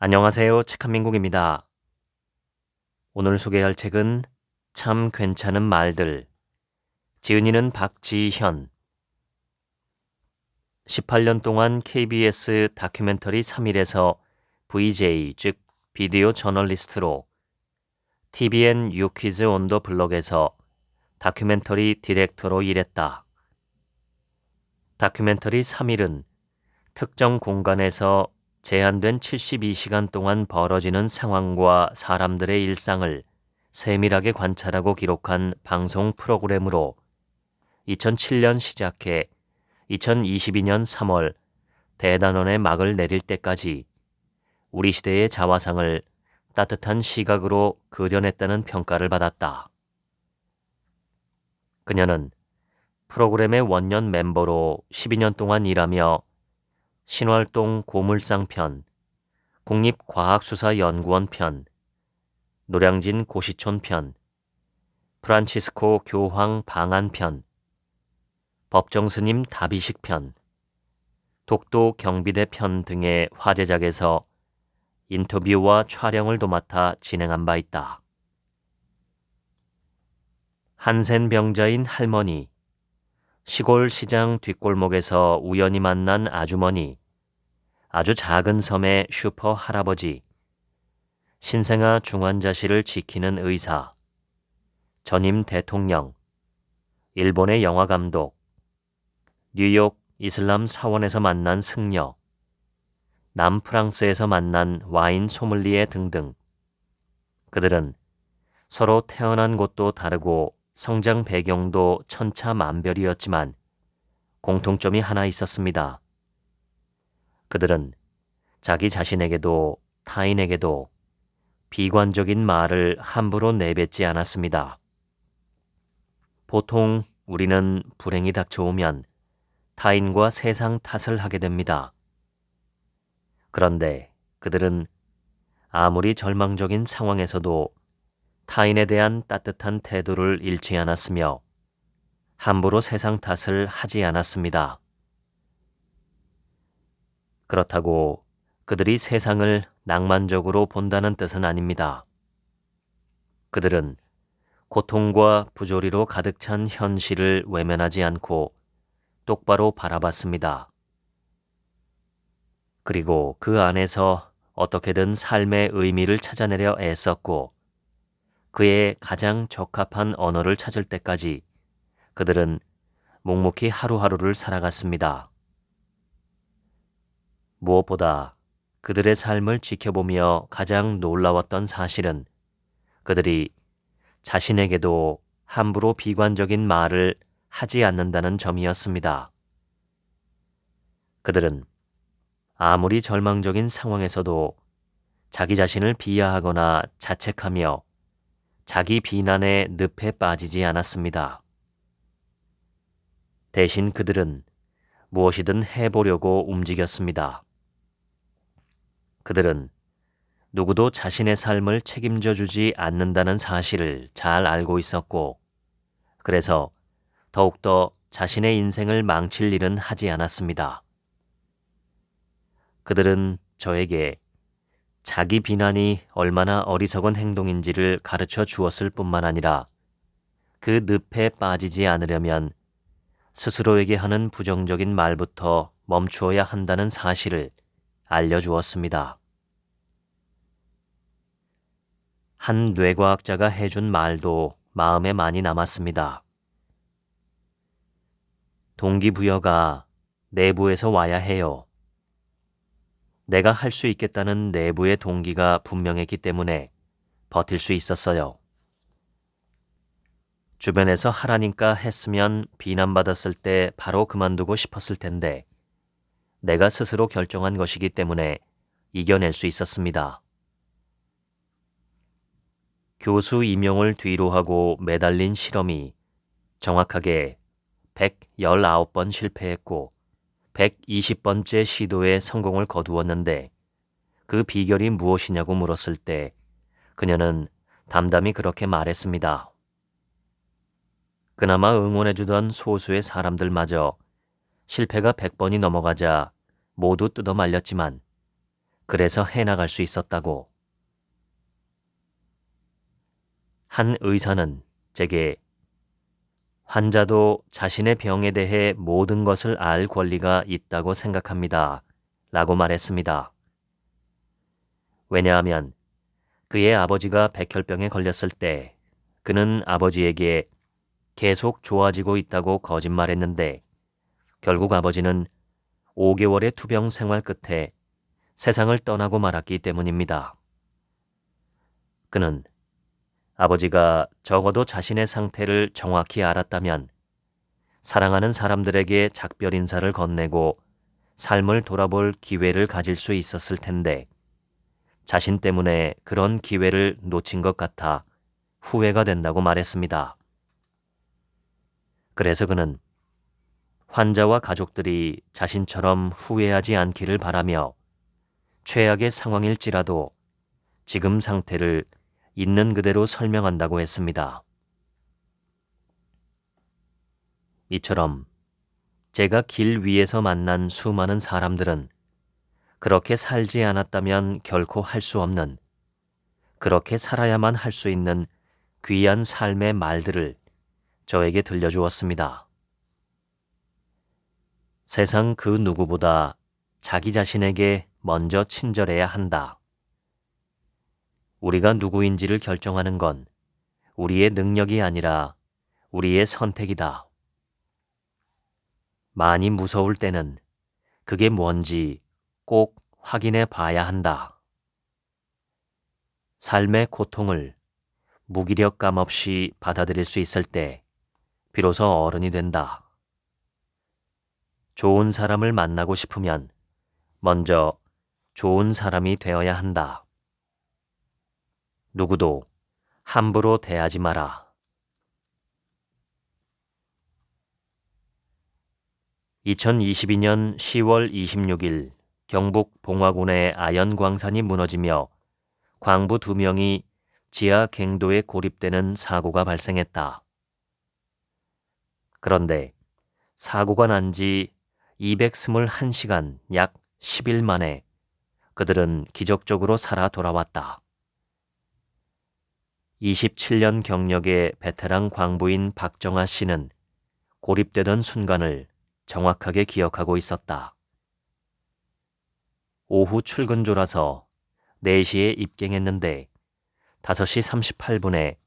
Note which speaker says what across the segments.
Speaker 1: 안녕하세요. 책한민국입니다. 오늘 소개할 책은 참 괜찮은 말들. 지은이는 박지현. 18년 동안 KBS 다큐멘터리 3일에서 VJ, 즉 비디오 저널리스트로 TVN 유퀴즈 온 더 블럭에서 다큐멘터리 디렉터로 일했다. 다큐멘터리 3일은 특정 공간에서 제한된 72시간 동안 벌어지는 상황과 사람들의 일상을 세밀하게 관찰하고 기록한 방송 프로그램으로 2007년 시작해 2022년 3월 대단원의 막을 내릴 때까지 우리 시대의 자화상을 따뜻한 시각으로 그려냈다는 평가를 받았다. 그녀는 프로그램의 원년 멤버로 12년 동안 일하며 신월동 고물상 편, 국립과학수사연구원 편, 노량진 고시촌 편, 프란치스코 교황 방한 편, 법정스님 다비식 편, 독도 경비대 편 등의 화제작에서 인터뷰와 촬영을 도맡아 진행한 바 있다. 한센 병자인 할머니, 시골 시장 뒷골목에서 우연히 만난 아주머니, 아주 작은 섬의 슈퍼 할아버지, 신생아 중환자실을 지키는 의사, 전임 대통령, 일본의 영화 감독, 뉴욕 이슬람 사원에서 만난 승려, 남프랑스에서 만난 와인 소믈리에 등등. 그들은 서로 태어난 곳도 다르고 성장 배경도 천차만별이었지만 공통점이 하나 있었습니다. 그들은 자기 자신에게도 타인에게도 비관적인 말을 함부로 내뱉지 않았습니다. 보통 우리는 불행이 닥쳐오면 타인과 세상 탓을 하게 됩니다. 그런데 그들은 아무리 절망적인 상황에서도 타인에 대한 따뜻한 태도를 잃지 않았으며 함부로 세상 탓을 하지 않았습니다. 그렇다고 그들이 세상을 낭만적으로 본다는 뜻은 아닙니다. 그들은 고통과 부조리로 가득 찬 현실을 외면하지 않고 똑바로 바라봤습니다. 그리고 그 안에서 어떻게든 삶의 의미를 찾아내려 애썼고 그의 가장 적합한 언어를 찾을 때까지 그들은 묵묵히 하루하루를 살아갔습니다. 무엇보다 그들의 삶을 지켜보며 가장 놀라웠던 사실은 그들이 자신에게도 함부로 비관적인 말을 하지 않는다는 점이었습니다. 그들은 아무리 절망적인 상황에서도 자기 자신을 비하하거나 자책하며 자기 비난의 늪에 빠지지 않았습니다. 대신 그들은 무엇이든 해보려고 움직였습니다. 그들은 누구도 자신의 삶을 책임져 주지 않는다는 사실을 잘 알고 있었고, 그래서 더욱더 자신의 인생을 망칠 일은 하지 않았습니다. 그들은 저에게 자기 비난이 얼마나 어리석은 행동인지를 가르쳐 주었을 뿐만 아니라 그 늪에 빠지지 않으려면 스스로에게 하는 부정적인 말부터 멈추어야 한다는 사실을 알려주었습니다. 한 뇌과학자가 해준 말도 마음에 많이 남았습니다. 동기부여가 내부에서 와야 해요. 내가 할 수 있겠다는 내부의 동기가 분명했기 때문에 버틸 수 있었어요. 주변에서 하라니까 했으면 비난받았을 때 바로 그만두고 싶었을 텐데 내가 스스로 결정한 것이기 때문에 이겨낼 수 있었습니다. 교수 임용을 뒤로 하고 매달린 실험이 정확하게 119번 실패했고 120번째 시도에 성공을 거두었는데 그 비결이 무엇이냐고 물었을 때 그녀는 담담히 그렇게 말했습니다. 그나마 응원해주던 소수의 사람들마저 실패가 100번이 넘어가자 모두 뜯어말렸지만 그래서 해나갈 수 있었다고. 한 의사는 제게 환자도 자신의 병에 대해 모든 것을 알 권리가 있다고 생각합니다. 라고 말했습니다. 왜냐하면 그의 아버지가 백혈병에 걸렸을 때 그는 아버지에게 계속 좋아지고 있다고 거짓말했는데 결국 아버지는 5개월의 투병 생활 끝에 세상을 떠나고 말았기 때문입니다. 그는 아버지가 적어도 자신의 상태를 정확히 알았다면 사랑하는 사람들에게 작별 인사를 건네고 삶을 돌아볼 기회를 가질 수 있었을 텐데 자신 때문에 그런 기회를 놓친 것 같아 후회가 된다고 말했습니다. 그래서 그는 환자와 가족들이 자신처럼 후회하지 않기를 바라며 최악의 상황일지라도 지금 상태를 있는 그대로 설명한다고 했습니다. 이처럼 제가 길 위에서 만난 수많은 사람들은 그렇게 살지 않았다면 결코 할 수 없는, 그렇게 살아야만 할 수 있는 귀한 삶의 말들을 저에게 들려주었습니다. 세상 그 누구보다 자기 자신에게 먼저 친절해야 한다. 우리가 누구인지를 결정하는 건 우리의 능력이 아니라 우리의 선택이다. 많이 무서울 때는 그게 뭔지 꼭 확인해 봐야 한다. 삶의 고통을 무기력감 없이 받아들일 수 있을 때 비로소 어른이 된다. 좋은 사람을 만나고 싶으면 먼저 좋은 사람이 되어야 한다. 누구도 함부로 대하지 마라. 2022년 10월 26일 경북 봉화군의 아연광산이 무너지며 광부 2명이 지하 갱도에 고립되는 사고가 발생했다. 그런데 사고가 난 지 221시간 약 10일 만에 그들은 기적적으로 살아 돌아왔다. 27년 경력의 베테랑 광부인 박정아 씨는 고립되던 순간을 정확하게 기억하고 있었다. 오후 출근조라서 4시에 입갱했는데 5시 38분에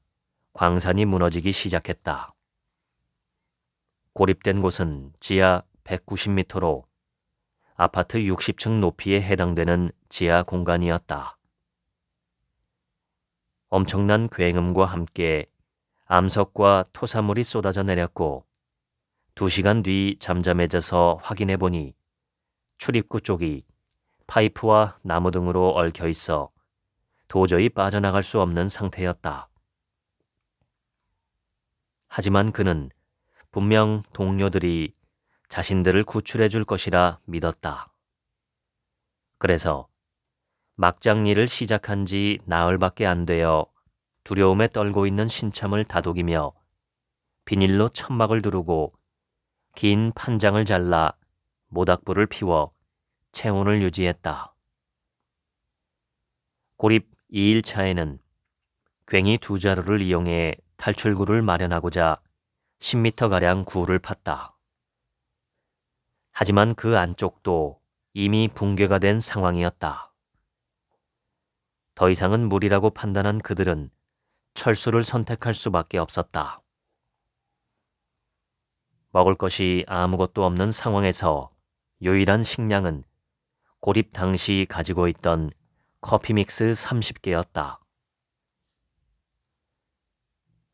Speaker 1: 광산이 무너지기 시작했다. 고립된 곳은 지하 190m로 아파트 60층 높이에 해당되는 지하 공간이었다. 엄청난 굉음과 함께 암석과 토사물이 쏟아져 내렸고 2시간 뒤 잠잠해져서 확인해 보니 출입구 쪽이 파이프와 나무 등으로 얽혀 있어 도저히 빠져나갈 수 없는 상태였다. 하지만 그는 분명 동료들이 자신들을 구출해 줄 것이라 믿었다. 그래서 막장 일을 시작한 지 나흘밖에 안 되어 두려움에 떨고 있는 신참을 다독이며 비닐로 천막을 두르고 긴 판장을 잘라 모닥불을 피워 체온을 유지했다. 고립 2일차에는 괭이 2자루를 이용해 탈출구를 마련하고자 10m가량 굴을 팠다. 하지만 그 안쪽도 이미 붕괴가 된 상황이었다. 더 이상은 무리라고 판단한 그들은 철수를 선택할 수밖에 없었다. 먹을 것이 아무것도 없는 상황에서 유일한 식량은 고립 당시 가지고 있던 커피 믹스 30개였다.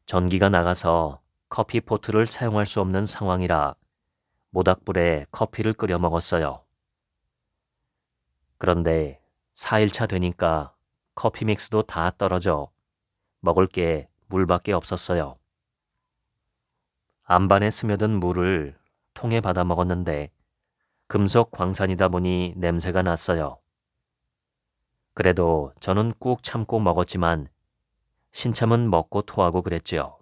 Speaker 1: 전기가 나가서 커피 포트를 사용할 수 없는 상황이라 모닥불에 커피를 끓여 먹었어요. 그런데 4일차 되니까 커피 믹스도 다 떨어져 먹을 게 물밖에 없었어요. 안반에 스며든 물을 통에 받아 먹었는데 금속 광산이다 보니 냄새가 났어요. 그래도 저는 꾹 참고 먹었지만 신참은 먹고 토하고 그랬지요.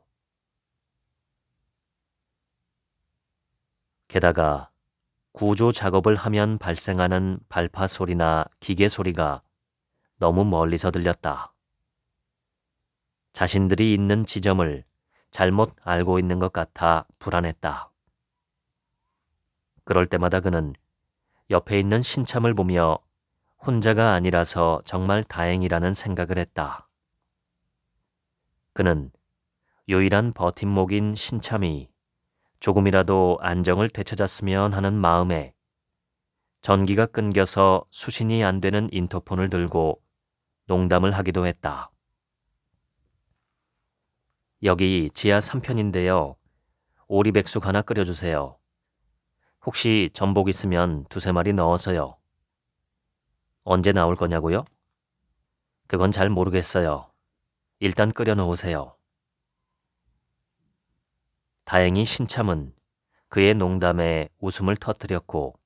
Speaker 1: 게다가 구조 작업을 하면 발생하는 발파 소리나 기계 소리가 너무 멀리서 들렸다. 자신들이 있는 지점을 잘못 알고 있는 것 같아 불안했다. 그럴 때마다 그는 옆에 있는 신참을 보며 혼자가 아니라서 정말 다행이라는 생각을 했다. 그는 유일한 버팀목인 신참이 조금이라도 안정을 되찾았으면 하는 마음에 전기가 끊겨서 수신이 안 되는 인터폰을 들고 농담을 하기도 했다. 여기 지하 3편인데요. 오리백숙 하나 끓여주세요. 혹시 전복 있으면 2~3마리 넣어서요. 언제 나올 거냐고요? 그건 잘 모르겠어요. 일단 끓여 놓으세요. 다행히 신참은 그의 농담에 웃음을 터뜨렸고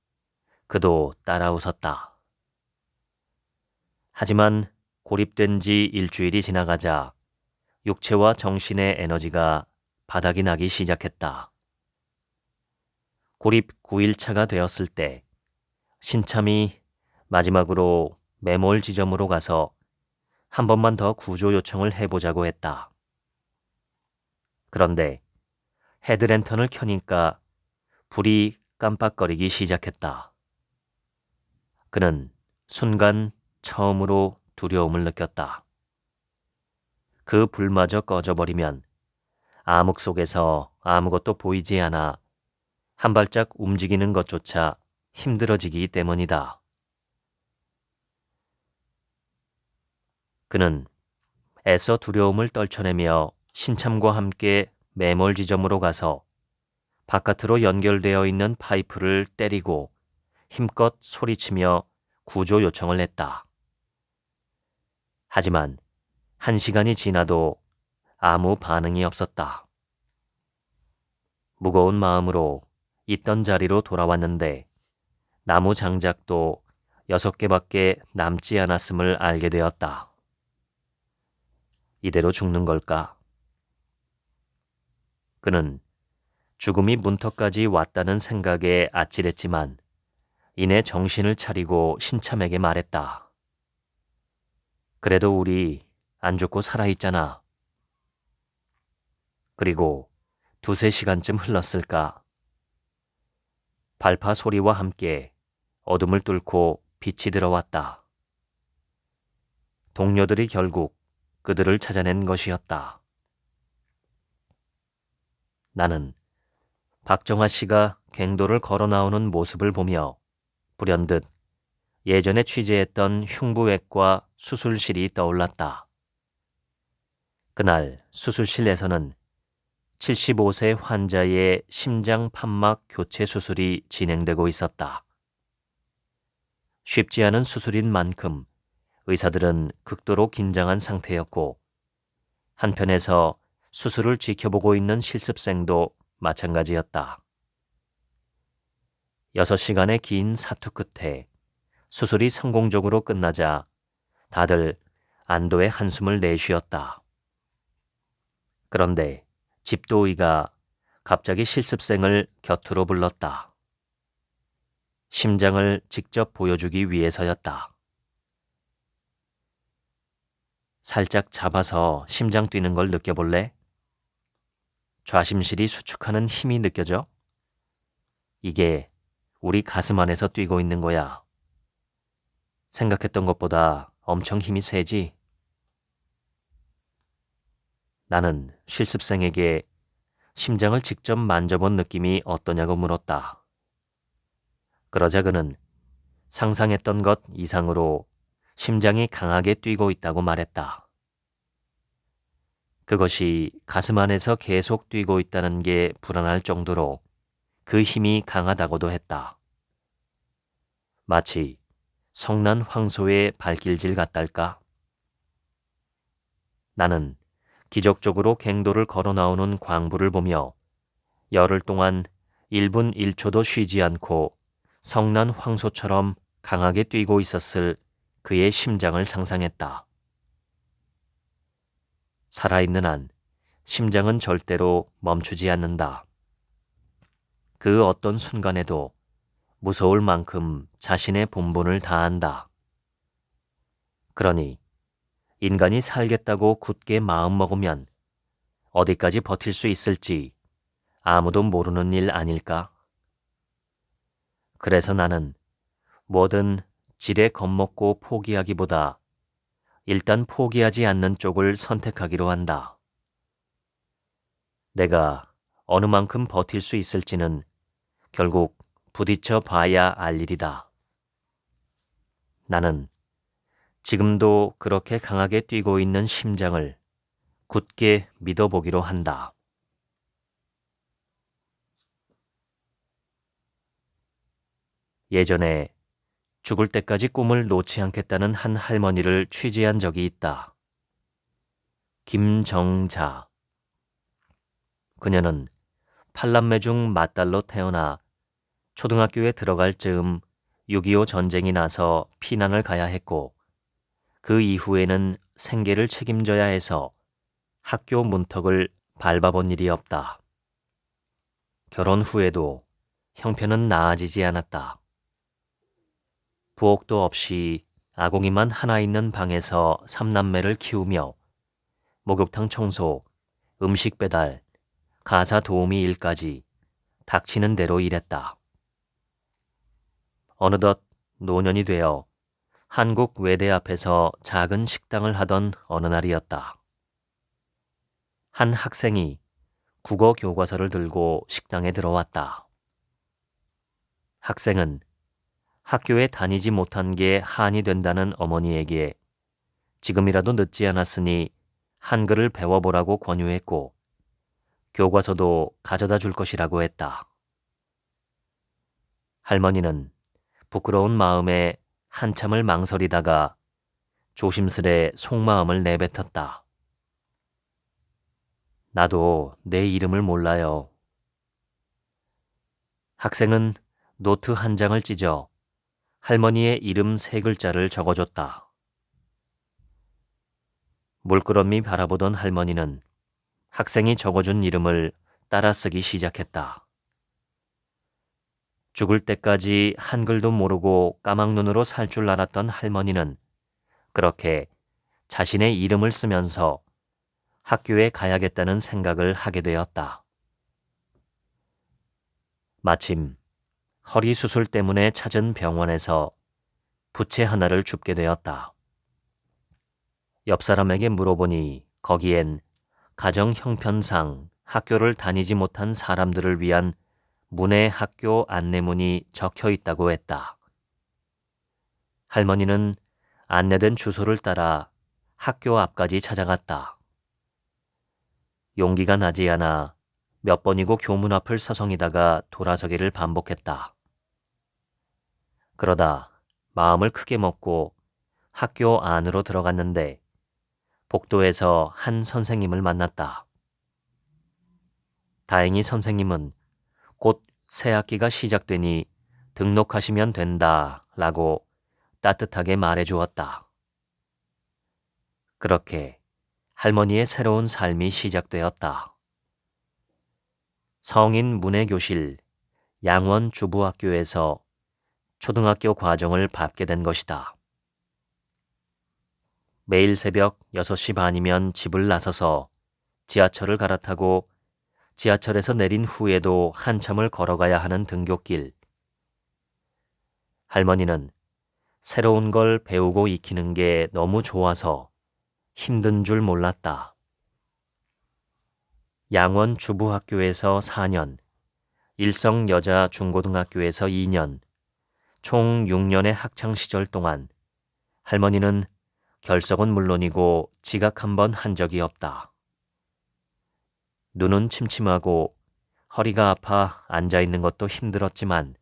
Speaker 1: 그도 따라 웃었다. 하지만 고립된 지 일주일이 지나가자 육체와 정신의 에너지가 바닥이 나기 시작했다. 고립 9일차가 되었을 때 신참이 마지막으로 매몰 지점으로 가서 한 번만 더 구조 요청을 해보자고 했다. 그런데 헤드랜턴을 켜니까 불이 깜빡거리기 시작했다. 그는 순간 처음으로 두려움을 느꼈다. 그 불마저 꺼져버리면 암흑 속에서 아무것도 보이지 않아 한 발짝 움직이는 것조차 힘들어지기 때문이다. 그는 애써 두려움을 떨쳐내며 신참과 함께 매몰 지점으로 가서 바깥으로 연결되어 있는 파이프를 때리고 힘껏 소리치며 구조 요청을 했다. 하지만 1시간이 지나도 아무 반응이 없었다. 무거운 마음으로 있던 자리로 돌아왔는데 나무 장작도 6개밖에 남지 않았음을 알게 되었다. 이대로 죽는 걸까? 그는 죽음이 문턱까지 왔다는 생각에 아찔했지만 이내 정신을 차리고 신참에게 말했다. 그래도 우리 안 죽고 살아있잖아. 그리고 2~3시간쯤 흘렀을까. 발파 소리와 함께 어둠을 뚫고 빛이 들어왔다. 동료들이 결국 그들을 찾아낸 것이었다. 나는 박정아 씨가 갱도를 걸어 나오는 모습을 보며 불현듯 예전에 취재했던 흉부외과 수술실이 떠올랐다. 그날 수술실에서는 75세 환자의 심장 판막 교체 수술이 진행되고 있었다. 쉽지 않은 수술인 만큼 의사들은 극도로 긴장한 상태였고 한편에서 수술을 지켜보고 있는 실습생도 마찬가지였다. 6시간의 긴 사투 끝에 수술이 성공적으로 끝나자 다들 안도의 한숨을 내쉬었다. 그런데 집도의가 갑자기 실습생을 곁으로 불렀다. 심장을 직접 보여주기 위해서였다. 살짝 잡아서 심장 뛰는 걸 느껴볼래? 좌심실이 수축하는 힘이 느껴져? 이게 우리 가슴 안에서 뛰고 있는 거야. 생각했던 것보다 엄청 힘이 세지? 나는 실습생에게 심장을 직접 만져본 느낌이 어떠냐고 물었다. 그러자 그는 상상했던 것 이상으로 심장이 강하게 뛰고 있다고 말했다. 그것이 가슴 안에서 계속 뛰고 있다는 게 불안할 정도로 그 힘이 강하다고도 했다. 마치 성난 황소의 발길질 같달까? 나는 기적적으로 갱도를 걸어 나오는 광부를 보며 열흘 동안 1분 1초도 쉬지 않고 성난 황소처럼 강하게 뛰고 있었을 그의 심장을 상상했다. 살아있는 한 심장은 절대로 멈추지 않는다. 그 어떤 순간에도 무서울 만큼 자신의 본분을 다한다. 그러니 인간이 살겠다고 굳게 마음먹으면 어디까지 버틸 수 있을지 아무도 모르는 일 아닐까? 그래서 나는 뭐든 지레 겁먹고 포기하기보다 일단 포기하지 않는 쪽을 선택하기로 한다. 내가 어느 만큼 버틸 수 있을지는 결국 부딪혀 봐야 알 일이다. 나는 지금도 그렇게 강하게 뛰고 있는 심장을 굳게 믿어보기로 한다. 예전에 죽을 때까지 꿈을 놓지 않겠다는 한 할머니를 취재한 적이 있다. 김정자. 그녀는 팔남매 중 맏딸로 태어나 초등학교에 들어갈 즈음 6.25 전쟁이 나서 피난을 가야 했고 그 이후에는 생계를 책임져야 해서 학교 문턱을 밟아본 일이 없다. 결혼 후에도 형편은 나아지지 않았다. 부엌도 없이 아궁이만 하나 있는 방에서 3남매를 키우며 목욕탕 청소, 음식 배달, 가사 도우미 일까지 닥치는 대로 일했다. 어느덧 노년이 되어 한국 외대 앞에서 작은 식당을 하던 어느 날이었다. 한 학생이 국어 교과서를 들고 식당에 들어왔다. 학생은 학교에 다니지 못한 게 한이 된다는 어머니에게 지금이라도 늦지 않았으니 한글을 배워보라고 권유했고 교과서도 가져다 줄 것이라고 했다. 할머니는 부끄러운 마음에 한참을 망설이다가 조심스레 속마음을 내뱉었다. 나도 내 이름을 몰라요. 학생은 노트 한 장을 찢어 할머니의 이름 3글자를 적어줬다. 물끄러미 바라보던 할머니는 학생이 적어준 이름을 따라쓰기 시작했다. 죽을 때까지 한글도 모르고 까막눈으로 살 줄 알았던 할머니는 그렇게 자신의 이름을 쓰면서 학교에 가야겠다는 생각을 하게 되었다. 마침 허리 수술 때문에 찾은 병원에서 부채 하나를 줍게 되었다. 옆 사람에게 물어보니 거기엔 가정 형편상 학교를 다니지 못한 사람들을 위한 문해 학교 안내문이 적혀 있다고 했다. 할머니는 안내된 주소를 따라 학교 앞까지 찾아갔다. 용기가 나지 않아 몇 번이고 교문 앞을 서성이다가 돌아서기를 반복했다. 그러다 마음을 크게 먹고 학교 안으로 들어갔는데 복도에서 한 선생님을 만났다. 다행히 선생님은 곧 새 학기가 시작되니 등록하시면 된다 라고 따뜻하게 말해주었다. 그렇게 할머니의 새로운 삶이 시작되었다. 성인 문해교실 양원 주부학교에서 초등학교 과정을 밟게 된 것이다. 매일 새벽 6시 반이면 집을 나서서 지하철을 갈아타고 지하철에서 내린 후에도 한참을 걸어가야 하는 등굣길. 할머니는 새로운 걸 배우고 익히는 게 너무 좋아서 힘든 줄 몰랐다. 양원 주부학교에서 4년, 일성 여자 중고등학교에서 2년, 총 6년의 학창시절 동안 할머니는 결석은 물론이고 지각 한 번 한 적이 없다. 눈은 침침하고 허리가 아파 앉아있는 것도 힘들었지만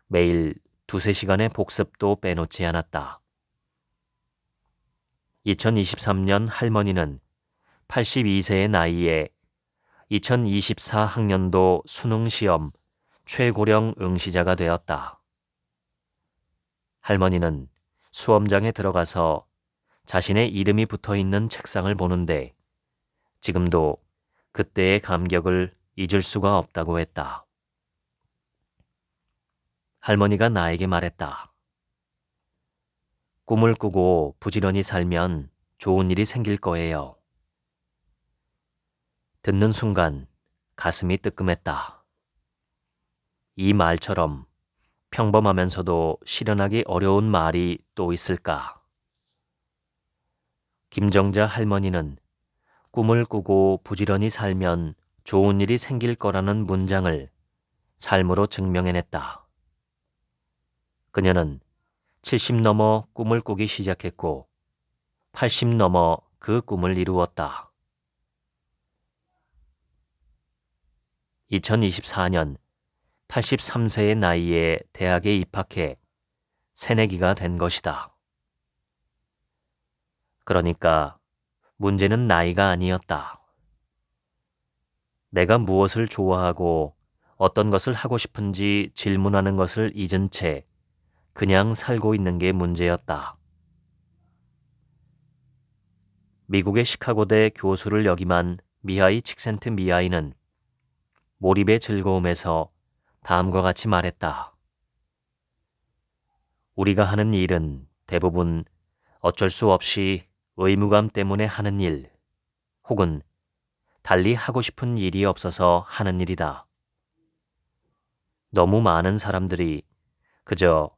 Speaker 1: 매일 2~3시간의 복습도 빼놓지 않았다. 2023년 할머니는 82세의 나이에 2024학년도 수능시험 최고령 응시자가 되었다. 할머니는 수험장에 들어가서 자신의 이름이 붙어있는 책상을 보는데 지금도 그때의 감격을 잊을 수가 없다고 했다. 할머니가 나에게 말했다. 꿈을 꾸고 부지런히 살면 좋은 일이 생길 거예요. 듣는 순간 가슴이 뜨끔했다. 이 말처럼 평범하면서도 실현하기 어려운 말이 또 있을까? 김정자 할머니는 꿈을 꾸고 부지런히 살면 좋은 일이 생길 거라는 문장을 삶으로 증명해냈다. 그녀는 70 넘어 꿈을 꾸기 시작했고 80 넘어 그 꿈을 이루었다. 2024년 83세의 나이에 대학에 입학해 새내기가 된 것이다. 그러니까 문제는 나이가 아니었다. 내가 무엇을 좋아하고 어떤 것을 하고 싶은지 질문하는 것을 잊은 채 그냥 살고 있는 게 문제였다. 미국의 시카고대 교수를 역임한 미하이 칙센트미하이는 몰입의 즐거움에서 다음과 같이 말했다. 우리가 하는 일은 대부분 어쩔 수 없이 의무감 때문에 하는 일, 혹은 달리 하고 싶은 일이 없어서 하는 일이다. 너무 많은 사람들이 그저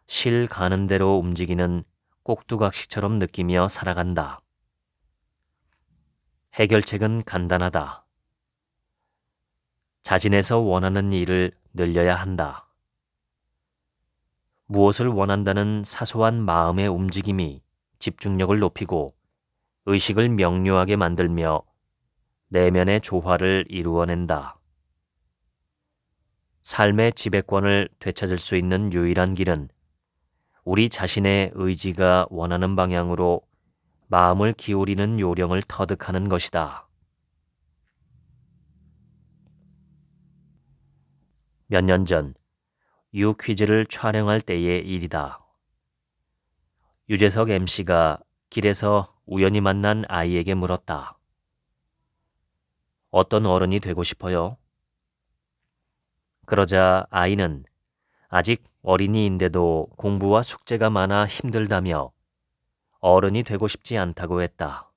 Speaker 1: 실 가는 대로 움직이는 꼭두각시처럼 느끼며 살아간다. 해결책은 간단하다. 자진해서 원하는 일을 늘려야 한다. 무엇을 원한다는 사소한 마음의 움직임이 집중력을 높이고 의식을 명료하게 만들며 내면의 조화를 이루어낸다. 삶의 지배권을 되찾을 수 있는 유일한 길은 우리 자신의 의지가 원하는 방향으로 마음을 기울이는 요령을 터득하는 것이다. 몇 년 전 유 퀴즈를 촬영할 때의 일이다. 유재석 MC가 길에서 우연히 만난 아이에게 물었다. 어떤 어른이 되고 싶어요? 그러자 아이는 아직 어린이인데도 공부와 숙제가 많아 힘들다며 어른이 되고 싶지 않다고 했다.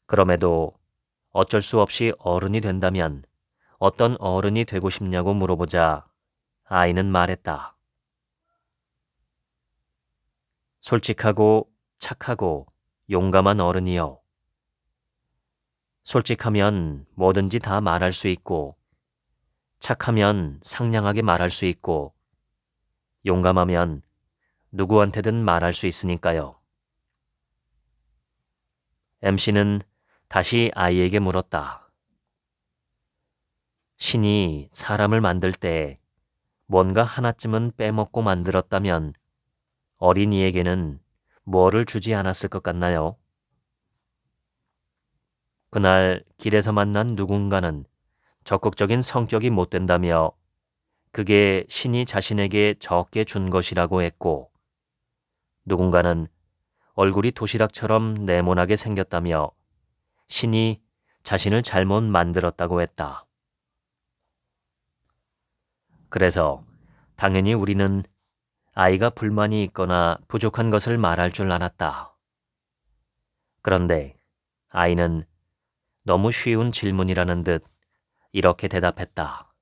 Speaker 1: 그럼에도 어쩔 수 없이 어른이 된다면 어떤 어른이 되고 싶냐고 물어보자 아이는 말했다. 솔직하고 착하고 용감한 어른이요. 솔직하면 뭐든지 다 말할 수 있고, 착하면 상냥하게 말할 수 있고, 용감하면 누구한테든 말할 수 있으니까요. MC는 다시 아이에게 물었다. 신이 사람을 만들 때 뭔가 하나쯤은 빼먹고 만들었다면 어린이에게는 뭐를 주지 않았을 것 같나요? 그날 길에서 만난 누군가는 적극적인 성격이 못 된다며 그게 신이 자신에게 적게 준 것이라고 했고, 누군가는 얼굴이 도시락처럼 네모나게 생겼다며 신이 자신을 잘못 만들었다고 했다. 그래서 당연히 우리는 아이가 불만이 있거나 부족한 것을 말할 줄 알았다. 그런데 아이는 너무 쉬운 질문이라는 듯 이렇게 대답했다.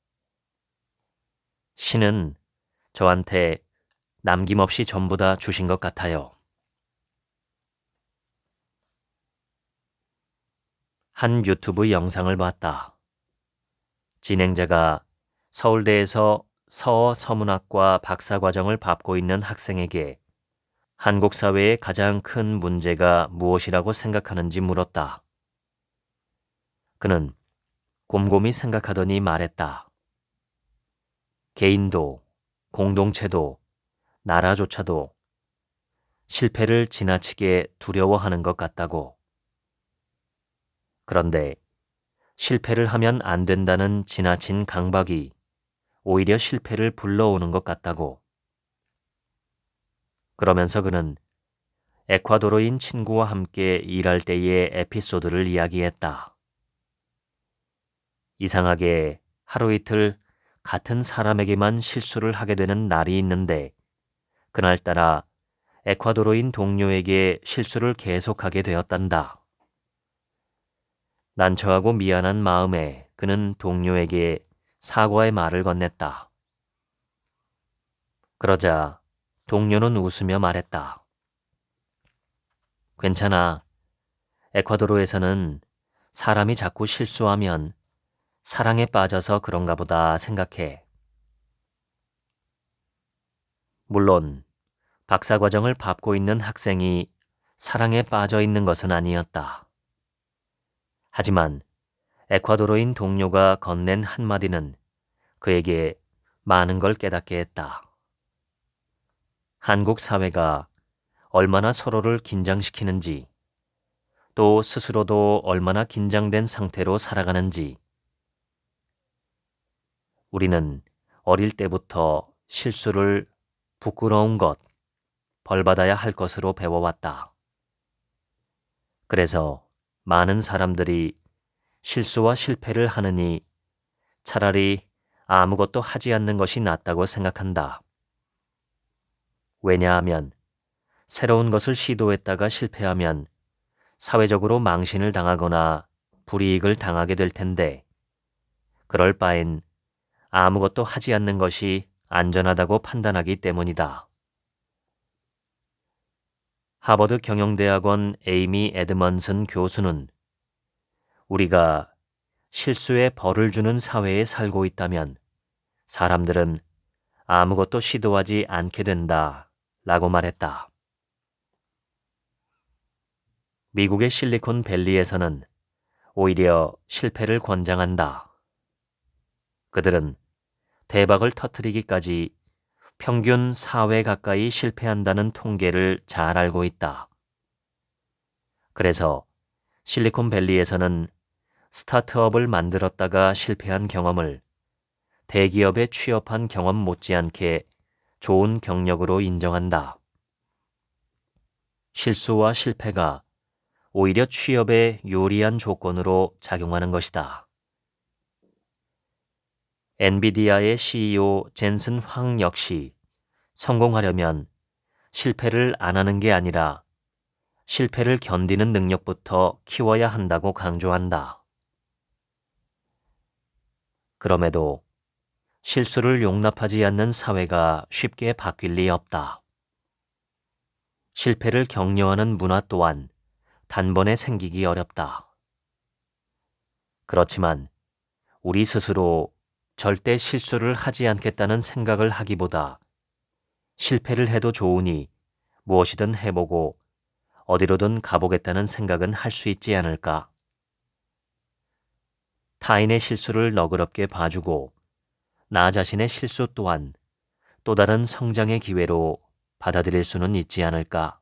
Speaker 1: 신은 저한테 남김없이 전부 다 주신 것 같아요. 한 유튜브 영상을 봤다. 진행자가 서울대에서 서어 서문학과 박사과정을 밟고 있는 학생에게 한국 사회의 가장 큰 문제가 무엇이라고 생각하는지 물었다. 그는 곰곰이 생각하더니 말했다. 개인도, 공동체도, 나라조차도 실패를 지나치게 두려워하는 것 같다고. 그런데 실패를 하면 안 된다는 지나친 강박이 오히려 실패를 불러오는 것 같다고. 그러면서 그는 에콰도르인 친구와 함께 일할 때의 에피소드를 이야기했다. 이상하게 하루 이틀 같은 사람에게만 실수를 하게 되는 날이 있는데 그날따라 에콰도르인 동료에게 실수를 계속하게 되었단다. 난처하고 미안한 마음에 그는 동료에게 사과의 말을 건넸다. 그러자 동료는 웃으며 말했다. 괜찮아. 에콰도르에서는 사람이 자꾸 실수하면 사랑에 빠져서 그런가 보다 생각해. 물론 박사과정을 밟고 있는 학생이 사랑에 빠져 있는 것은 아니었다. 하지만 에콰도르인 동료가 건넨 한마디는 그에게 많은 걸 깨닫게 했다. 한국 사회가 얼마나 서로를 긴장시키는지, 또 스스로도 얼마나 긴장된 상태로 살아가는지, 우리는 어릴 때부터 실수를 부끄러운 것, 벌받아야 할 것으로 배워왔다. 그래서 많은 사람들이 실수와 실패를 하느니 차라리 아무것도 하지 않는 것이 낫다고 생각한다. 왜냐하면 새로운 것을 시도했다가 실패하면 사회적으로 망신을 당하거나 불이익을 당하게 될 텐데 그럴 바엔 아무것도 하지 않는 것이 안전하다고 판단하기 때문이다. 하버드 경영대학원 에이미 에드먼슨 교수는 우리가 실수에 벌을 주는 사회에 살고 있다면 사람들은 아무것도 시도하지 않게 된다 라고 말했다. 미국의 실리콘밸리에서는 오히려 실패를 권장한다. 그들은 대박을 터뜨리기까지 평균 4회 가까이 실패한다는 통계를 잘 알고 있다. 그래서 실리콘밸리에서는 스타트업을 만들었다가 실패한 경험을 대기업에 취업한 경험 못지않게 좋은 경력으로 인정한다. 실수와 실패가 오히려 취업에 유리한 조건으로 작용하는 것이다. 엔비디아의 CEO 젠슨 황 역시 성공하려면 실패를 안 하는 게 아니라 실패를 견디는 능력부터 키워야 한다고 강조한다. 그럼에도 실수를 용납하지 않는 사회가 쉽게 바뀔 리 없다. 실패를 격려하는 문화 또한 단번에 생기기 어렵다. 그렇지만 우리 스스로 절대 실수를 하지 않겠다는 생각을 하기보다 실패를 해도 좋으니 무엇이든 해보고 어디로든 가보겠다는 생각은 할 수 있지 않을까? 타인의 실수를 너그럽게 봐주고 나 자신의 실수 또한 또 다른 성장의 기회로 받아들일 수는 있지 않을까?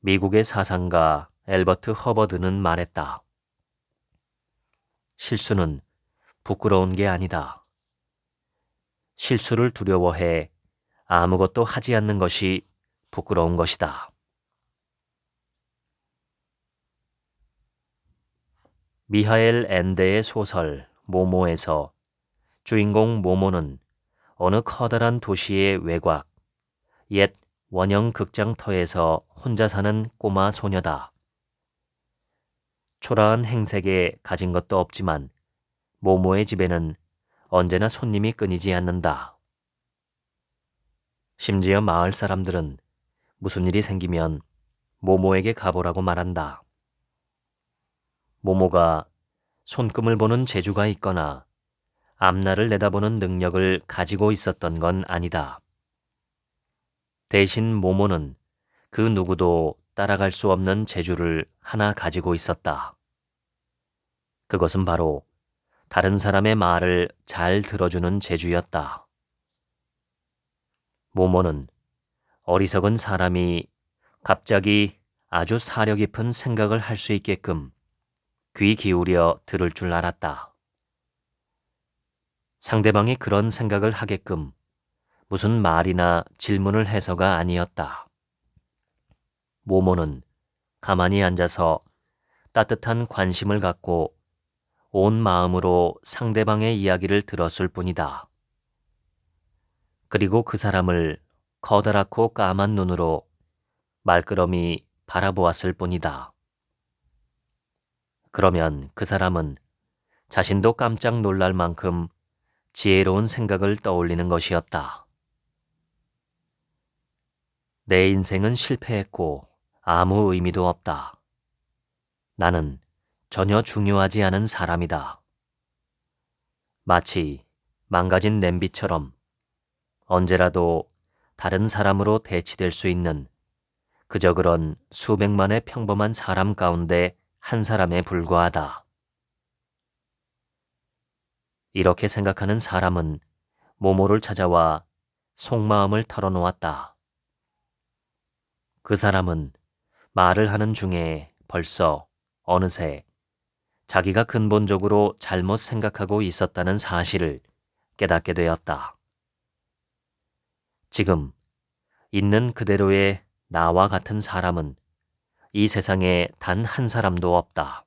Speaker 1: 미국의 사상가 엘버트 허버드는 말했다. 실수는 부끄러운 게 아니다. 실수를 두려워해 아무것도 하지 않는 것이 부끄러운 것이다. 미하엘 엔데의 소설 모모에서 주인공 모모는 어느 커다란 도시의 외곽, 옛 원형 극장터에서 혼자 사는 꼬마 소녀다. 초라한 행색에 가진 것도 없지만 모모의 집에는 언제나 손님이 끊이지 않는다. 심지어 마을 사람들은 무슨 일이 생기면 모모에게 가보라고 말한다. 모모가 손금을 보는 재주가 있거나 앞날을 내다보는 능력을 가지고 있었던 건 아니다. 대신 모모는 그 누구도 따라갈 수 없는 재주를 하나 가지고 있었다. 그것은 바로 다른 사람의 말을 잘 들어주는 재주였다. 모모는 어리석은 사람이 갑자기 아주 사려 깊은 생각을 할 수 있게끔 귀 기울여 들을 줄 알았다. 상대방이 그런 생각을 하게끔 무슨 말이나 질문을 해서가 아니었다. 모모는 가만히 앉아서 따뜻한 관심을 갖고 온 마음으로 상대방의 이야기를 들었을 뿐이다. 그리고 그 사람을 커다랗고 까만 눈으로 말끄러미 바라보았을 뿐이다. 그러면 그 사람은 자신도 깜짝 놀랄 만큼 지혜로운 생각을 떠올리는 것이었다. 내 인생은 실패했고 아무 의미도 없다. 나는 전혀 중요하지 않은 사람이다. 마치 망가진 냄비처럼 언제라도 다른 사람으로 대치될 수 있는 그저 그런 수백만의 평범한 사람 가운데 한 사람에 불과하다. 이렇게 생각하는 사람은 모모를 찾아와 속마음을 털어놓았다. 그 사람은 말을 하는 중에 벌써 어느새 자기가 근본적으로 잘못 생각하고 있었다는 사실을 깨닫게 되었다. 지금 있는 그대로의 나와 같은 사람은 이 세상에 단 한 사람도 없다.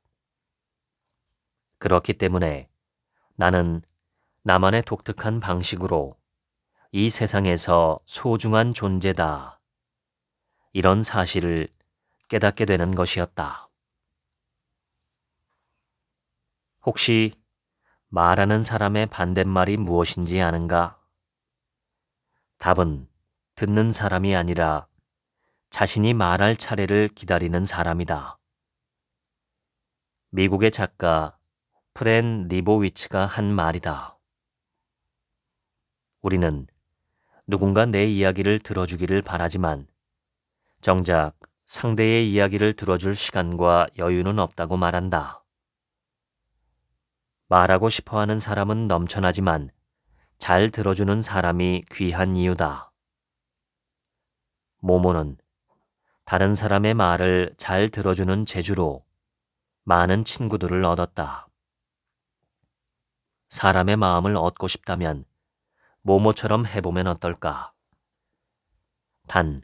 Speaker 1: 그렇기 때문에 나는 나만의 독특한 방식으로 이 세상에서 소중한 존재다. 이런 사실을 깨닫게 되는 것이었다. 혹시 말하는 사람의 반대말이 무엇인지 아는가? 답은 듣는 사람이 아니라 자신이 말할 차례를 기다리는 사람이다. 미국의 작가 프렌 리보위츠가 한 말이다. 우리는 누군가 내 이야기를 들어주기를 바라지만 정작 상대의 이야기를 들어줄 시간과 여유는 없다고 말한다. 말하고 싶어하는 사람은 넘쳐나지만 잘 들어주는 사람이 귀한 이유다. 모모는 다른 사람의 말을 잘 들어주는 재주로 많은 친구들을 얻었다. 사람의 마음을 얻고 싶다면 모모처럼 해보면 어떨까? 단,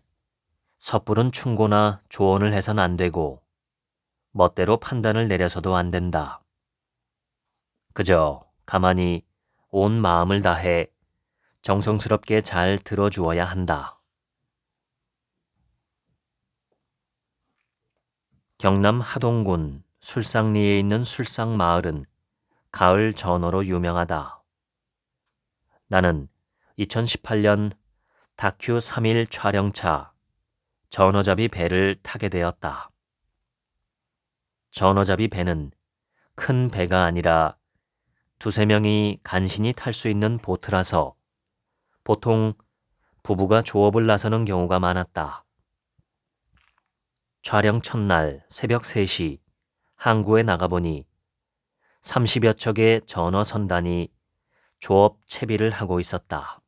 Speaker 1: 섣부른 충고나 조언을 해선 안 되고 멋대로 판단을 내려서도 안 된다. 그저 가만히 온 마음을 다해 정성스럽게 잘 들어주어야 한다. 경남 하동군 술상리에 있는 술상마을은 가을 전어로 유명하다. 나는 2018년 다큐 3일 촬영차 전어잡이 배를 타게 되었다. 전어잡이 배는 큰 배가 아니라 두세 명이 간신히 탈 수 있는 보트라서 보통 부부가 조업을 나서는 경우가 많았다. 촬영 첫날 새벽 3시 항구에 나가보니 30여 척의 전어 선단이 조업 채비를 하고 있었다.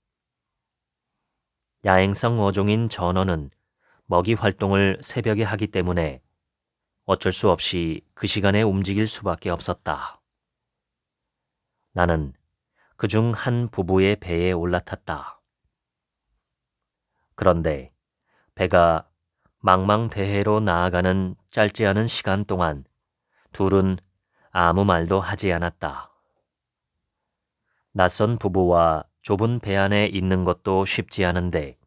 Speaker 1: 야행성 어종인 전어는 먹이 활동을 새벽에 하기 때문에 어쩔 수 없이 그 시간에 움직일 수밖에 없었다. 나는 그중 한 부부의 배에 올라탔다. 그런데 배가 망망대해로 나아가는 짧지 않은 시간 동안 둘은 아무 말도 하지 않았다. 낯선 부부와 좁은 배 안에 있는 것도 쉽지 않은데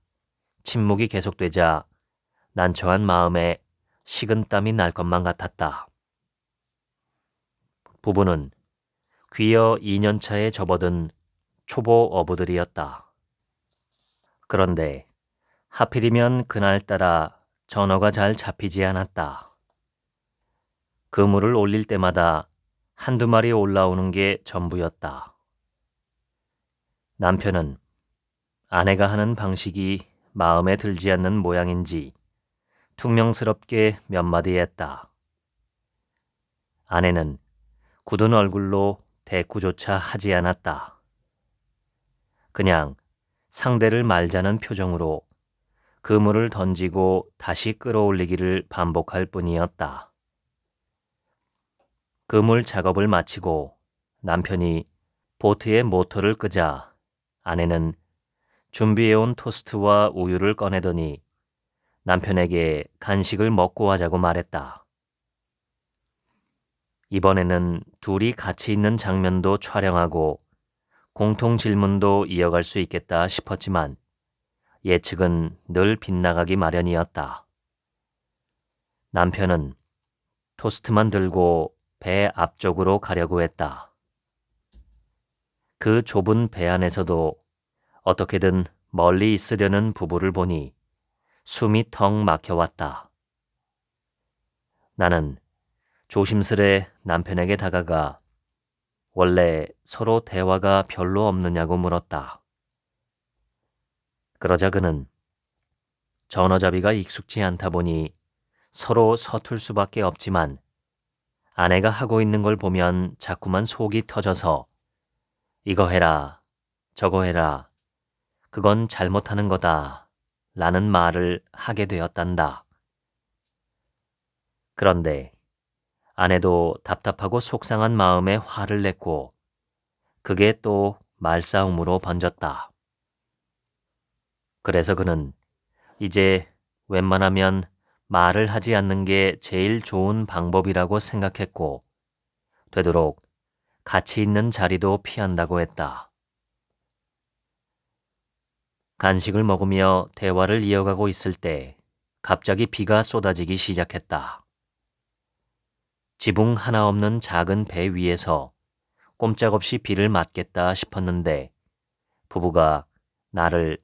Speaker 1: 침묵이 계속되자 난처한 마음에 식은땀이 날 것만 같았다. 부부는 귀여 2년차에 접어든 초보 어부들이었다. 그런데 하필이면 그날따라 전어가 잘 잡히지 않았다. 그물을 올릴 때마다 한두 마리 올라오는 게 전부였다. 남편은 아내가 하는 방식이 마음에 들지 않는 모양인지 퉁명스럽게 몇 마디 했다. 아내는 굳은 얼굴로 대꾸조차 하지 않았다. 그냥 상대를 말자는 표정으로 그물을 던지고 다시 끌어올리기를 반복할 뿐이었다. 그물 작업을 마치고 남편이 보트의 모터를 끄자 아내는 준비해온 토스트와 우유를 꺼내더니 남편에게 간식을 먹고 하자고 말했다. 이번에는 둘이 같이 있는 장면도 촬영하고 공통 질문도 이어갈 수 있겠다 싶었지만 예측은 늘 빗나가기 마련이었다. 남편은 토스트만 들고 배 앞쪽으로 가려고 했다. 그 좁은 배 안에서도 어떻게든 멀리 있으려는 부부를 보니 숨이 턱 막혀왔다. 나는 조심스레 남편에게 다가가 원래 서로 대화가 별로 없느냐고 물었다. 그러자 그는 전어잡이가 익숙지 않다 보니 서로 서툴 수밖에 없지만 아내가 하고 있는 걸 보면 자꾸만 속이 터져서 이거 해라, 저거 해라, 그건 잘못하는 거다 라는 말을 하게 되었단다. 그런데 아내도 답답하고 속상한 마음에 화를 냈고 그게 또 말싸움으로 번졌다. 그래서 그는 이제 웬만하면 말을 하지 않는 게 제일 좋은 방법이라고 생각했고 되도록 같이 있는 자리도 피한다고 했다. 간식을 먹으며 대화를 이어가고 있을 때 갑자기 비가 쏟아지기 시작했다. 지붕 하나 없는 작은 배 위에서 꼼짝없이 비를 맞겠다 싶었는데 부부가 나를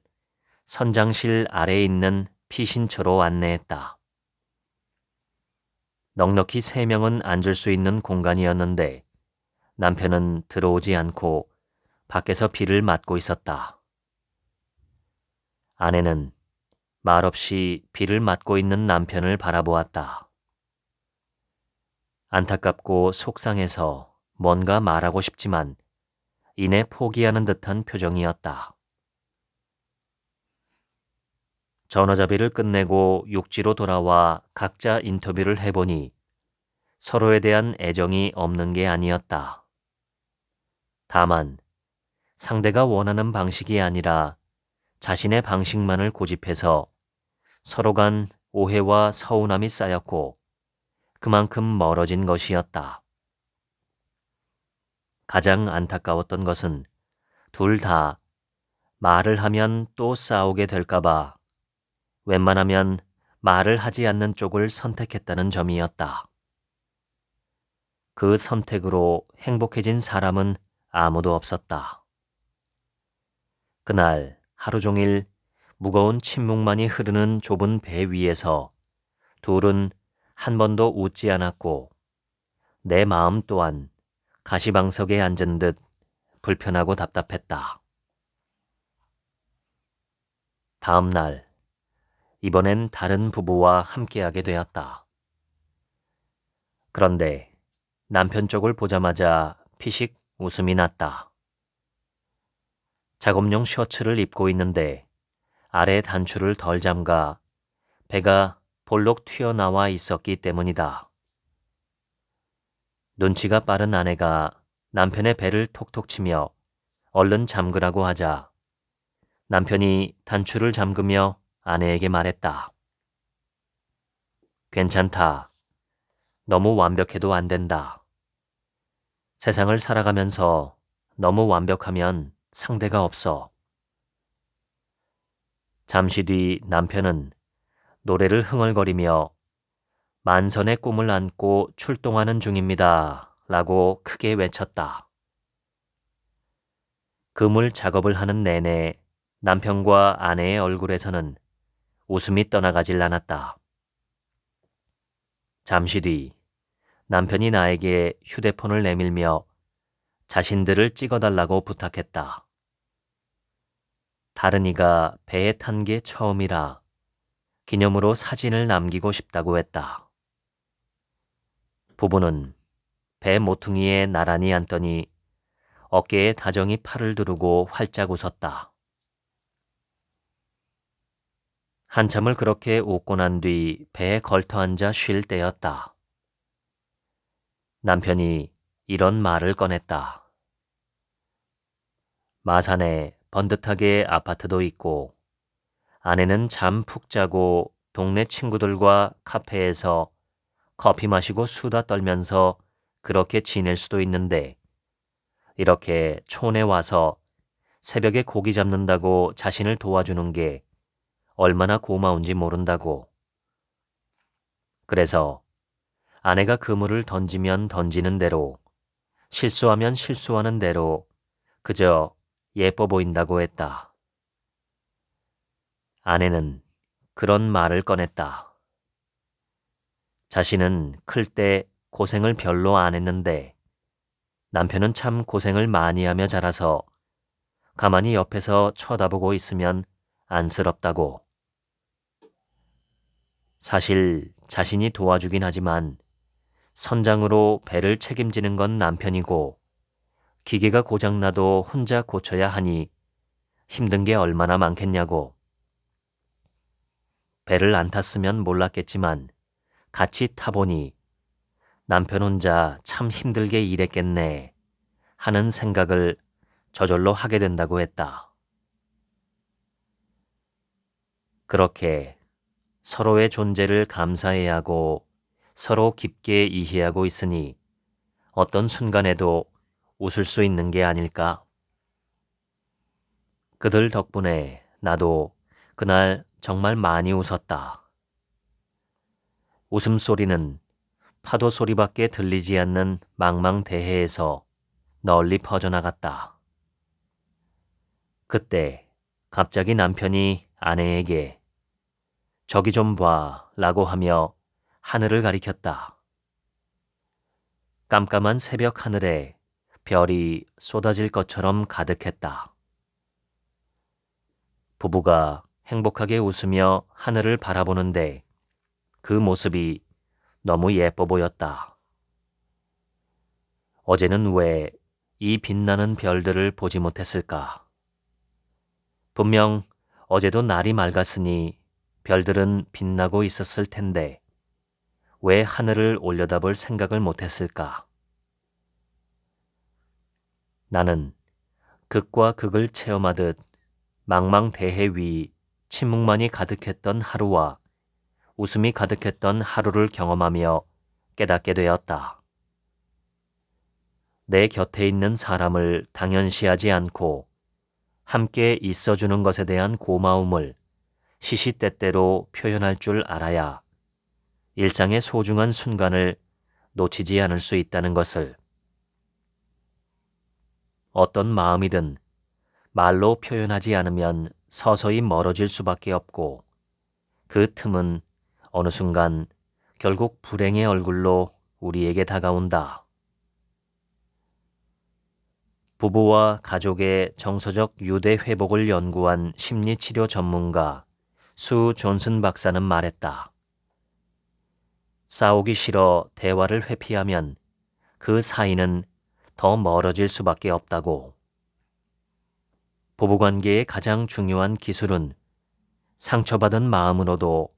Speaker 1: 선장실 아래에 있는 피신처로 안내했다. 넉넉히 3명은 앉을 수 있는 공간이었는데 남편은 들어오지 않고 밖에서 비를 맞고 있었다. 아내는 말없이 비를 맞고 있는 남편을 바라보았다. 안타깝고 속상해서 뭔가 말하고 싶지만 이내 포기하는 듯한 표정이었다. 전어잡이를 끝내고 육지로 돌아와 각자 인터뷰를 해보니 서로에 대한 애정이 없는 게 아니었다. 다만 상대가 원하는 방식이 아니라 자신의 방식만을 고집해서 서로 간 오해와 서운함이 쌓였고 그만큼 멀어진 것이었다. 가장 안타까웠던 것은 둘 다 말을 하면 또 싸우게 될까봐 웬만하면 말을 하지 않는 쪽을 선택했다는 점이었다. 그 선택으로 행복해진 사람은 아무도 없었다. 그날 하루 종일 무거운 침묵만이 흐르는 좁은 배 위에서 둘은 한 번도 웃지 않았고 내 마음 또한 가시방석에 앉은 듯 불편하고 답답했다. 다음 날 이번엔 다른 부부와 함께하게 되었다. 그런데 남편 쪽을 보자마자 피식 웃음이 났다. 작업용 셔츠를 입고 있는데 아래 단추를 덜 잠가 배가 볼록 튀어나와 있었기 때문이다. 눈치가 빠른 아내가 남편의 배를 톡톡 치며 얼른 잠그라고 하자 남편이 단추를 잠그며 아내에게 말했다. 괜찮다. 너무 완벽해도 안 된다. 세상을 살아가면서 너무 완벽하면 상대가 없어. 잠시 뒤 남편은 노래를 흥얼거리며 만선의 꿈을 안고 출동하는 중입니다. 라고 크게 외쳤다. 그물 작업을 하는 내내 남편과 아내의 얼굴에서는 웃음이 떠나가질 않았다. 잠시 뒤 남편이 나에게 휴대폰을 내밀며 자신들을 찍어달라고 부탁했다. 다른 이가 배에 탄 게 처음이라 기념으로 사진을 남기고 싶다고 했다. 부부는 배 모퉁이에 나란히 앉더니 어깨에 다정히 팔을 두르고 활짝 웃었다. 한참을 그렇게 웃고 난 뒤 배에 걸터앉아 쉴 때였다. 남편이 이런 말을 꺼냈다. 마산에 번듯하게 아파트도 있고 아내는 잠 푹 자고 동네 친구들과 카페에서 커피 마시고 수다 떨면서 그렇게 지낼 수도 있는데 이렇게 촌에 와서 새벽에 고기 잡는다고 자신을 도와주는 게 얼마나 고마운지 모른다고. 그래서 아내가 그물을 던지면 던지는 대로, 실수하면 실수하는 대로 그저 예뻐 보인다고 했다. 아내는 그런 말을 꺼냈다. 자신은 클 때 고생을 별로 안 했는데 남편은 참 고생을 많이 하며 자라서 가만히 옆에서 쳐다보고 있으면 안쓰럽다고. 사실 자신이 도와주긴 하지만 선장으로 배를 책임지는 건 남편이고 기계가 고장나도 혼자 고쳐야 하니 힘든 게 얼마나 많겠냐고. 배를 안 탔으면 몰랐겠지만 같이 타보니 남편 혼자 참 힘들게 일했겠네 하는 생각을 저절로 하게 된다고 했다. 그렇게 서로의 존재를 감사해야 하고 서로 깊게 이해하고 있으니 어떤 순간에도 웃을 수 있는 게 아닐까? 그들 덕분에 나도 그날 정말 많이 웃었다. 웃음소리는 파도 소리밖에 들리지 않는 망망대해에서 널리 퍼져나갔다. 그때 갑자기 남편이 아내에게 저기 좀 봐 라고 하며 하늘을 가리켰다. 깜깜한 새벽 하늘에 별이 쏟아질 것처럼 가득했다. 부부가 행복하게 웃으며 하늘을 바라보는데 그 모습이 너무 예뻐 보였다. 어제는 왜 이 빛나는 별들을 보지 못했을까? 분명 어제도 날이 맑았으니 별들은 빛나고 있었을 텐데 왜 하늘을 올려다볼 생각을 못했을까? 나는 극과 극을 체험하듯 망망대해 위 침묵만이 가득했던 하루와 웃음이 가득했던 하루를 경험하며 깨닫게 되었다. 내 곁에 있는 사람을 당연시하지 않고 함께 있어주는 것에 대한 고마움을 시시때때로 표현할 줄 알아야 일상의 소중한 순간을 놓치지 않을 수 있다는 것을. 어떤 마음이든 말로 표현하지 않으면 서서히 멀어질 수밖에 없고 그 틈은 어느 순간 결국 불행의 얼굴로 우리에게 다가온다. 부부와 가족의 정서적 유대 회복을 연구한 심리치료 전문가 수 존슨 박사는 말했다. 싸우기 싫어 대화를 회피하면 그 사이는 더 멀어질 수밖에 없다고. 부부관계의 가장 중요한 기술은 상처받은 마음으로도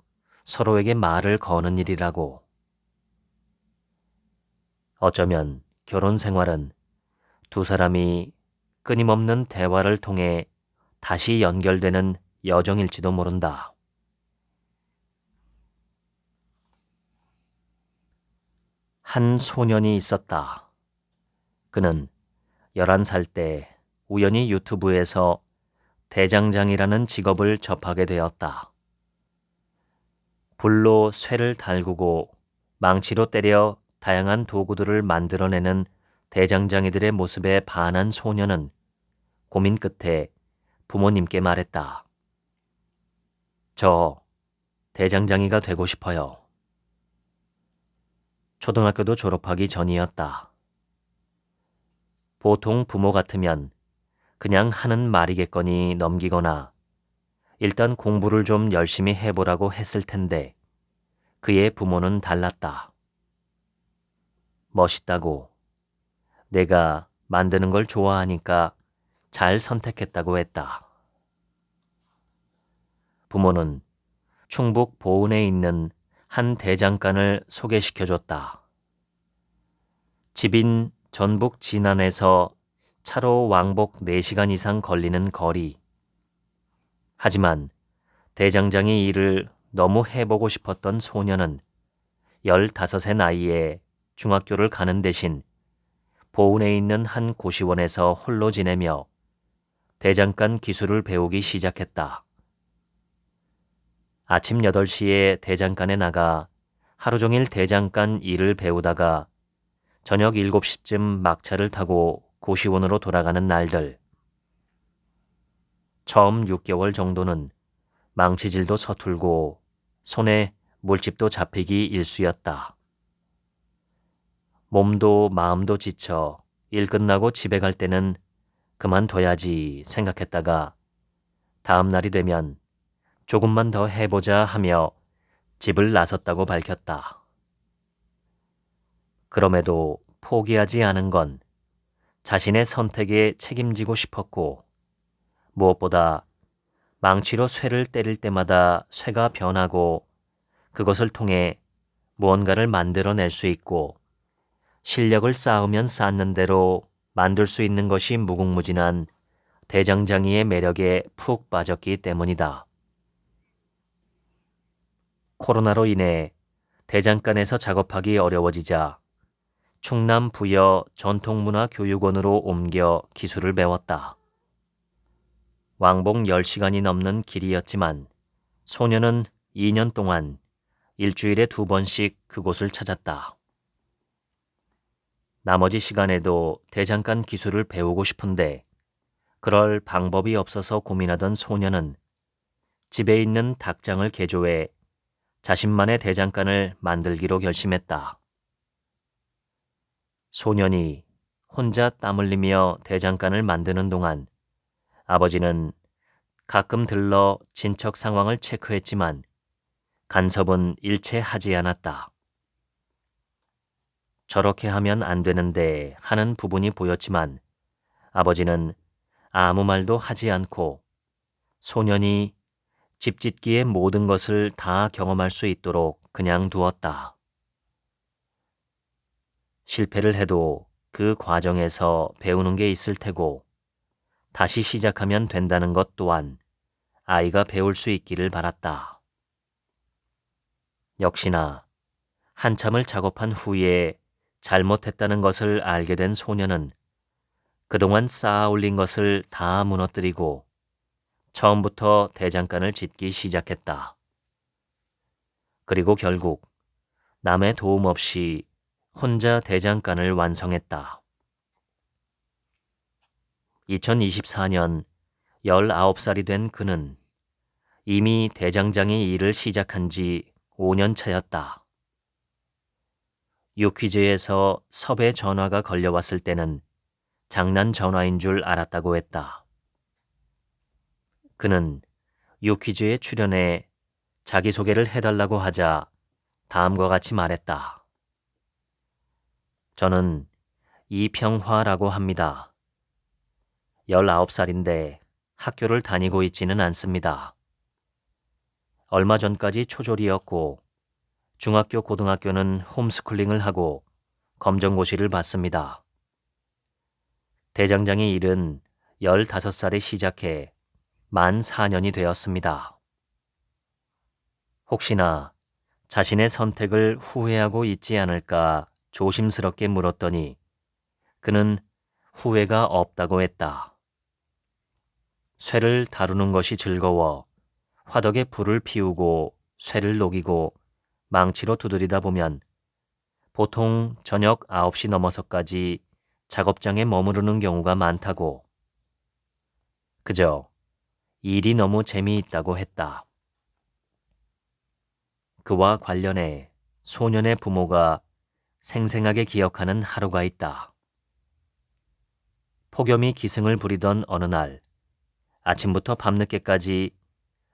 Speaker 1: 서로에게 말을 거는 일이라고. 어쩌면 결혼 생활은 두 사람이 끊임없는 대화를 통해 다시 연결되는 여정일지도 모른다. 한 소년이 있었다. 그는 11살 때 우연히 유튜브에서 대장장이라는 직업을 접하게 되었다. 불로 쇠를 달구고 망치로 때려 다양한 도구들을 만들어내는 대장장이들의 모습에 반한 소년은 고민 끝에 부모님께 말했다. 저 대장장이가 되고 싶어요. 초등학교도 졸업하기 전이었다. 보통 부모 같으면 그냥 하는 말이겠거니 넘기거나 일단 공부를 좀 열심히 해보라고 했을 텐데 그의 부모는 달랐다. 멋있다고, 내가 만드는 걸 좋아하니까 잘 선택했다고 했다. 부모는 충북 보은에 있는 한 대장간을 소개시켜줬다. 집인 전북 진안에서 차로 왕복 4시간 이상 걸리는 거리. 하지만 대장장이 일을 너무 해보고 싶었던 소년은 15의 나이에 중학교를 가는 대신 보은에 있는 한 고시원에서 홀로 지내며 대장간 기술을 배우기 시작했다. 아침 8시에 대장간에 나가 하루 종일 대장간 일을 배우다가 저녁 7시쯤 막차를 타고 고시원으로 돌아가는 날들. 처음 6개월 정도는 망치질도 서툴고 손에 물집도 잡히기 일쑤였다. 몸도 마음도 지쳐 일 끝나고 집에 갈 때는 그만둬야지 생각했다가 다음 날이 되면 조금만 더 해보자 하며 집을 나섰다고 밝혔다. 그럼에도 포기하지 않은 건 자신의 선택에 책임지고 싶었고 무엇보다 망치로 쇠를 때릴 때마다 쇠가 변하고 그것을 통해 무언가를 만들어낼 수 있고 실력을 쌓으면 쌓는 대로 만들 수 있는 것이 무궁무진한 대장장이의 매력에 푹 빠졌기 때문이다. 코로나로 인해 대장간에서 작업하기 어려워지자 충남 부여 전통문화교육원으로 옮겨 기술을 배웠다. 왕복 10시간이 넘는 길이었지만 소녀는 2년 동안 일주일에 2번씩 그곳을 찾았다. 나머지 시간에도 대장간 기술을 배우고 싶은데 그럴 방법이 없어서 고민하던 소녀는 집에 있는 닭장을 개조해 자신만의 대장간을 만들기로 결심했다. 소년이 혼자 땀 흘리며 대장간을 만드는 동안 아버지는 가끔 들러 진척 상황을 체크했지만 간섭은 일체 하지 않았다. 저렇게 하면 안 되는데 하는 부분이 보였지만 아버지는 아무 말도 하지 않고 소년이 집짓기의 모든 것을 다 경험할 수 있도록 그냥 두었다. 실패를 해도 그 과정에서 배우는 게 있을 테고 다시 시작하면 된다는 것 또한 아이가 배울 수 있기를 바랐다. 역시나 한참을 작업한 후에 잘못했다는 것을 알게 된 소녀는 그동안 쌓아 올린 것을 다 무너뜨리고 처음부터 대장간을 짓기 시작했다. 그리고 결국 남의 도움 없이 혼자 대장간을 완성했다. 2024년 19살이 된 그는 이미 대장장이 일을 시작한 지 5년 차였다. 유퀴즈에서 섭외 전화가 걸려왔을 때는 장난 전화인 줄 알았다고 했다. 그는 유퀴즈에 출연해 자기소개를 해달라고 하자 다음과 같이 말했다. 저는 이평화라고 합니다. 19살인데 학교를 다니고 있지는 않습니다. 얼마 전까지 초졸이었고 중학교, 고등학교는 홈스쿨링을 하고 검정고시를 봤습니다. 대장장이 일은 15살에 시작해 만 4년이 되었습니다. 혹시나 자신의 선택을 후회하고 있지 않을까 조심스럽게 물었더니 그는 후회가 없다고 했다. 쇠를 다루는 것이 즐거워 화덕에 불을 피우고 쇠를 녹이고 망치로 두드리다 보면 보통 저녁 9시 넘어서까지 작업장에 머무르는 경우가 많다고. 그저 일이 너무 재미있다고 했다. 그와 관련해 소년의 부모가 생생하게 기억하는 하루가 있다. 폭염이 기승을 부리던 어느 날 아침부터 밤늦게까지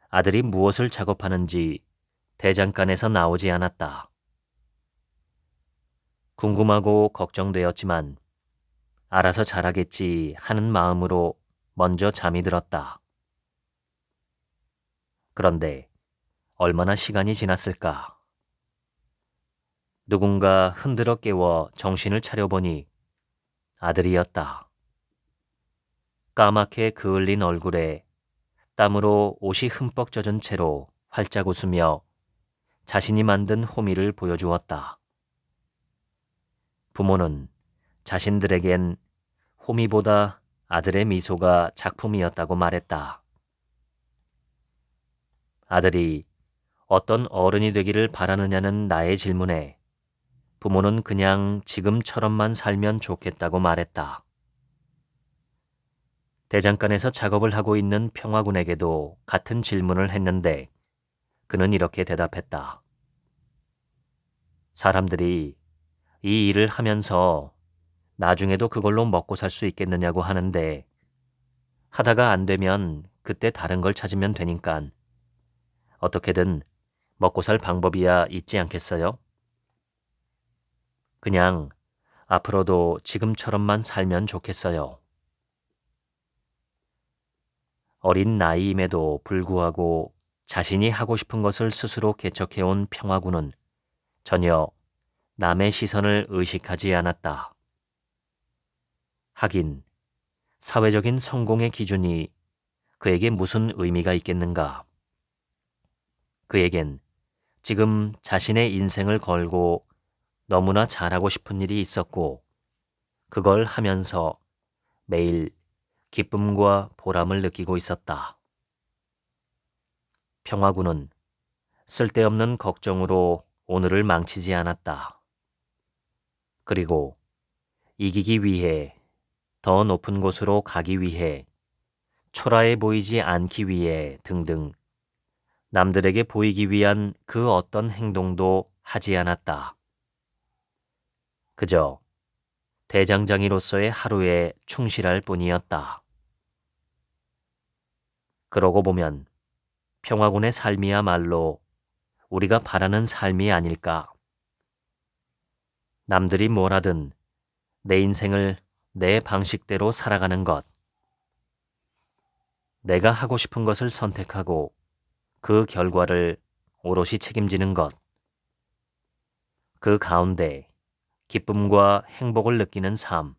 Speaker 1: 아들이 무엇을 작업하는지 대장간에서 나오지 않았다. 궁금하고 걱정되었지만 알아서 잘하겠지 하는 마음으로 먼저 잠이 들었다. 그런데 얼마나 시간이 지났을까? 누군가 흔들어 깨워 정신을 차려보니 아들이었다. 까맣게 그을린 얼굴에 땀으로 옷이 흠뻑 젖은 채로 활짝 웃으며 자신이 만든 호미를 보여주었다. 부모는 자신들에겐 호미보다 아들의 미소가 작품이었다고 말했다. 아들이 어떤 어른이 되기를 바라느냐는 나의 질문에 부모는 그냥 지금처럼만 살면 좋겠다고 말했다. 대장간에서 작업을 하고 있는 평화군에게도 같은 질문을 했는데 그는 이렇게 대답했다. 사람들이 이 일을 하면서 나중에도 그걸로 먹고 살 수 있겠느냐고 하는데 하다가 안 되면 그때 다른 걸 찾으면 되니깐 어떻게든 먹고 살 방법이야 있지 않겠어요? 그냥 앞으로도 지금처럼만 살면 좋겠어요. 어린 나이임에도 불구하고 자신이 하고 싶은 것을 스스로 개척해온 평화군은 전혀 남의 시선을 의식하지 않았다. 하긴 사회적인 성공의 기준이 그에게 무슨 의미가 있겠는가? 그에겐 지금 자신의 인생을 걸고 너무나 잘하고 싶은 일이 있었고 그걸 하면서 매일 기쁨과 보람을 느끼고 있었다. 평화군은 쓸데없는 걱정으로 오늘을 망치지 않았다. 그리고 이기기 위해, 더 높은 곳으로 가기 위해, 초라해 보이지 않기 위해 등등 남들에게 보이기 위한 그 어떤 행동도 하지 않았다. 그저 대장장이로서의 하루에 충실할 뿐이었다. 그러고 보면 평화군의 삶이야말로 우리가 바라는 삶이 아닐까. 남들이 뭘 하든 내 인생을 내 방식대로 살아가는 것. 내가 하고 싶은 것을 선택하고 그 결과를 오롯이 책임지는 것. 그 가운데 기쁨과 행복을 느끼는 삶.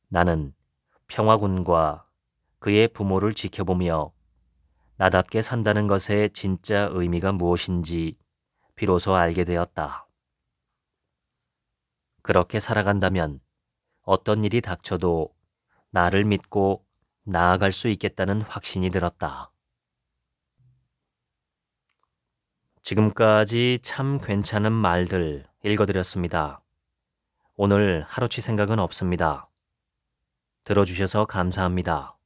Speaker 1: 나는 평화군과 그의 부모를 지켜보며 나답게 산다는 것의 진짜 의미가 무엇인지 비로소 알게 되었다. 그렇게 살아간다면 어떤 일이 닥쳐도 나를 믿고 나아갈 수 있겠다는 확신이 들었다. 지금까지 참 괜찮은 말들 읽어드렸습니다. 오늘 하루치 생각은 없습니다. 들어주셔서 감사합니다.